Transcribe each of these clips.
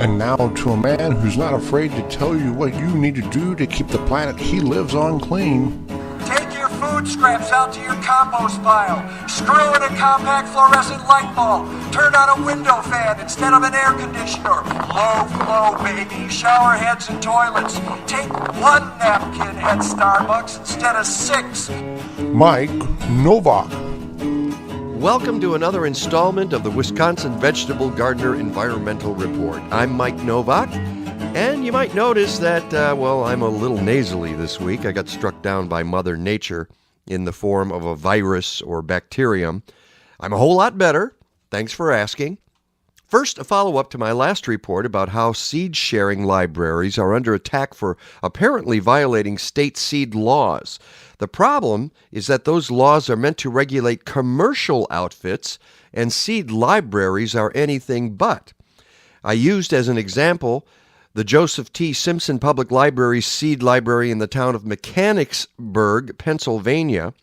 And now to a man who's not afraid to tell you what you need to do to keep the planet he lives on clean. Take your food scraps out to your compost pile. Screw in a compact fluorescent light bulb. Turn on a window fan instead of an air conditioner. Low flow, baby. Shower heads and toilets. Take one napkin at Starbucks instead of 6. Mike Nowak. Welcome to another installment of the Wisconsin Vegetable Gardener Environmental Report. I'm Mike Nowak, and you might notice that, I'm a little nasally this week. I got struck down by Mother Nature in the form of a virus or bacterium. I'm a whole lot better. Thanks for asking. First, a follow-up to my last report about how seed-sharing libraries are under attack for apparently violating state seed laws. The problem is that those laws are meant to regulate commercial outfits, and seed libraries are anything but. I used as an example the Joseph T. Simpson Public Library's seed library in the town of Mechanicsburg, Pennsylvania,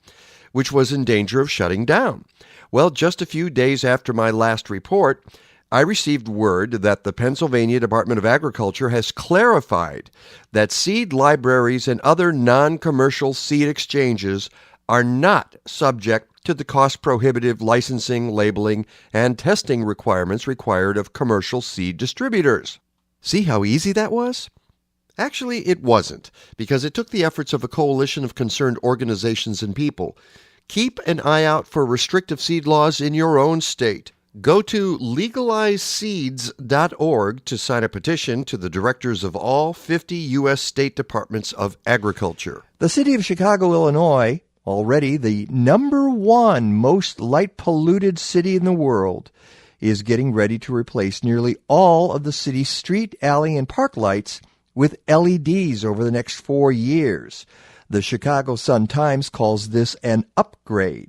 which was in danger of shutting down. Well, just a few days after my last report, I received word that the Pennsylvania Department of Agriculture has clarified that seed libraries and other non-commercial seed exchanges are not subject to the cost-prohibitive licensing, labeling, and testing requirements required of commercial seed distributors. See how easy that was? Actually, it wasn't, because it took the efforts of a coalition of concerned organizations and people. Keep an eye out for restrictive seed laws in your own state. Go to legalizeseeds.org to sign a petition to the directors of all 50 U.S. state departments of agriculture. The city of Chicago, Illinois, already the #1 most light-polluted city in the world, is getting ready to replace nearly all of the city's street, alley, and park lights with LEDs over the next 4 years. The Chicago Sun-Times calls this an upgrade,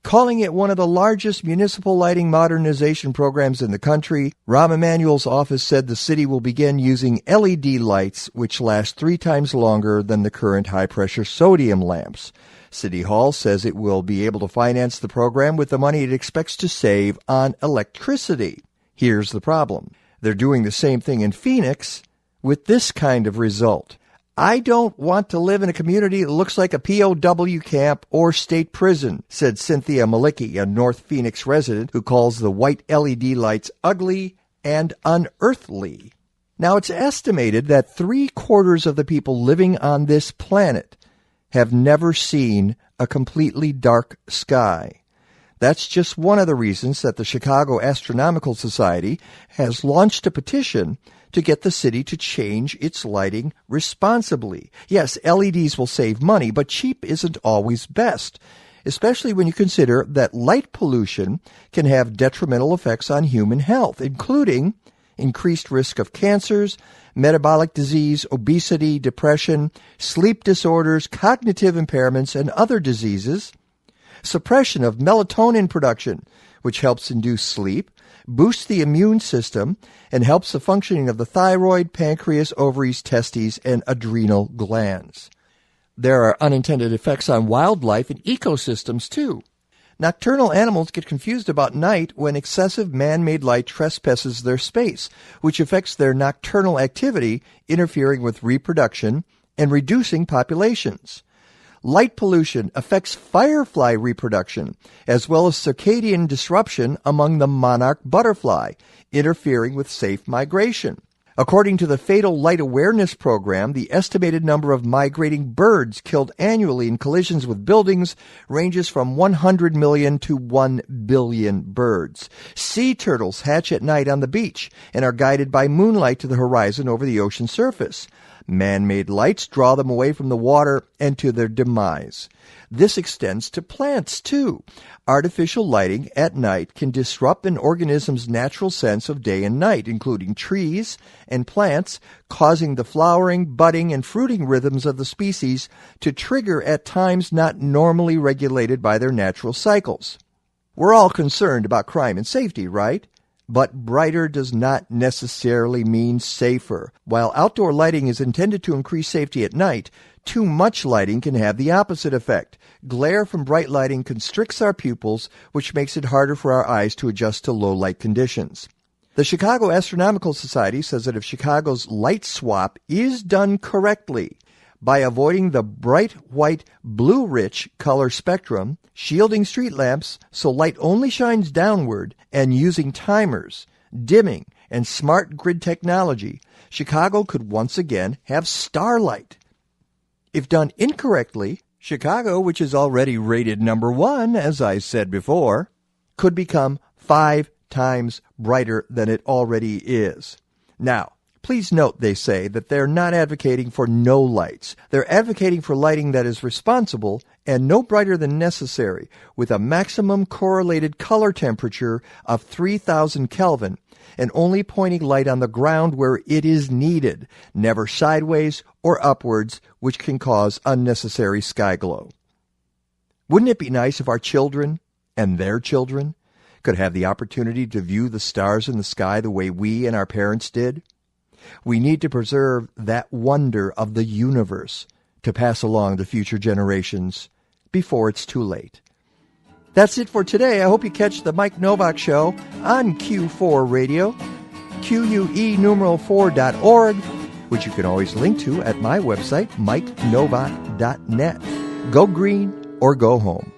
calling it one of the largest municipal lighting modernization programs in the country. Rahm Emanuel's office said the city will begin using LED lights, which last 3 times longer than the current high-pressure sodium lamps. City Hall says it will be able to finance the program with the money it expects to save on electricity. Here's the problem. They're doing the same thing in Phoenix with this kind of result. I don't want to live in a community that looks like a POW camp or state prison, said Cynthia Malicki, a North Phoenix resident who calls the white LED lights ugly and unearthly. Now, it's estimated that 3/4 of the people living on this planet have never seen a completely dark sky. That's just one of the reasons that the Chicago Astronomical Society has launched a petition to get the city to change its lighting responsibly. Yes, LEDs will save money, but cheap isn't always best, especially when you consider that light pollution can have detrimental effects on human health, including increased risk of cancers, metabolic disease, obesity, depression, sleep disorders, cognitive impairments, and other diseases, suppression of melatonin production, which helps induce sleep, boosts the immune system, and helps the functioning of the thyroid, pancreas, ovaries, testes, and adrenal glands. There are unintended effects on wildlife and ecosystems, too. Nocturnal animals get confused about night when excessive man-made light trespasses their space, which affects their nocturnal activity, interfering with reproduction and reducing populations. Light pollution affects firefly reproduction, as well as circadian disruption among the monarch butterfly, interfering with safe migration. According to the Fatal Light Awareness Program, the estimated number of migrating birds killed annually in collisions with buildings ranges from 100 million to 1 billion birds. Sea turtles hatch at night on the beach and are guided by moonlight to the horizon over the ocean surface. Man-made lights draw them away from the water and to their demise. This extends to plants, too. Artificial lighting at night can disrupt an organism's natural sense of day and night, including trees and plants, causing the flowering, budding, and fruiting rhythms of the species to trigger at times not normally regulated by their natural cycles. We're all concerned about crime and safety, right? But brighter does not necessarily mean safer. While outdoor lighting is intended to increase safety at night, too much lighting can have the opposite effect. Glare from bright lighting constricts our pupils, which makes it harder for our eyes to adjust to low light conditions. The Chicago Astronomical Society says that if Chicago's light swap is done correctly, by avoiding the bright white blue-rich color spectrum, shielding street lamps so light only shines downward, and using timers, dimming, and smart grid technology, Chicago could once again have starlight. If done incorrectly, Chicago, which is already rated number 1, as I said before, could become 5 times brighter than it already is. Now, please note they say that they're not advocating for no lights. They're advocating for lighting that is responsible and no brighter than necessary, with a maximum correlated color temperature of 3000 Kelvin, and only pointing light on the ground where it is needed, never sideways or upwards, which can cause unnecessary sky glow. Wouldn't it be nice if our children and their children could have the opportunity to view the stars in the sky the way we and our parents did? We need to preserve that wonder of the universe to pass along to future generations before it's too late. That's it for today. I hope you catch the Mike Nowak Show on Q4 Radio, QUE4.org, which you can always link to at my website, MikeNovak.net. Go green or go home.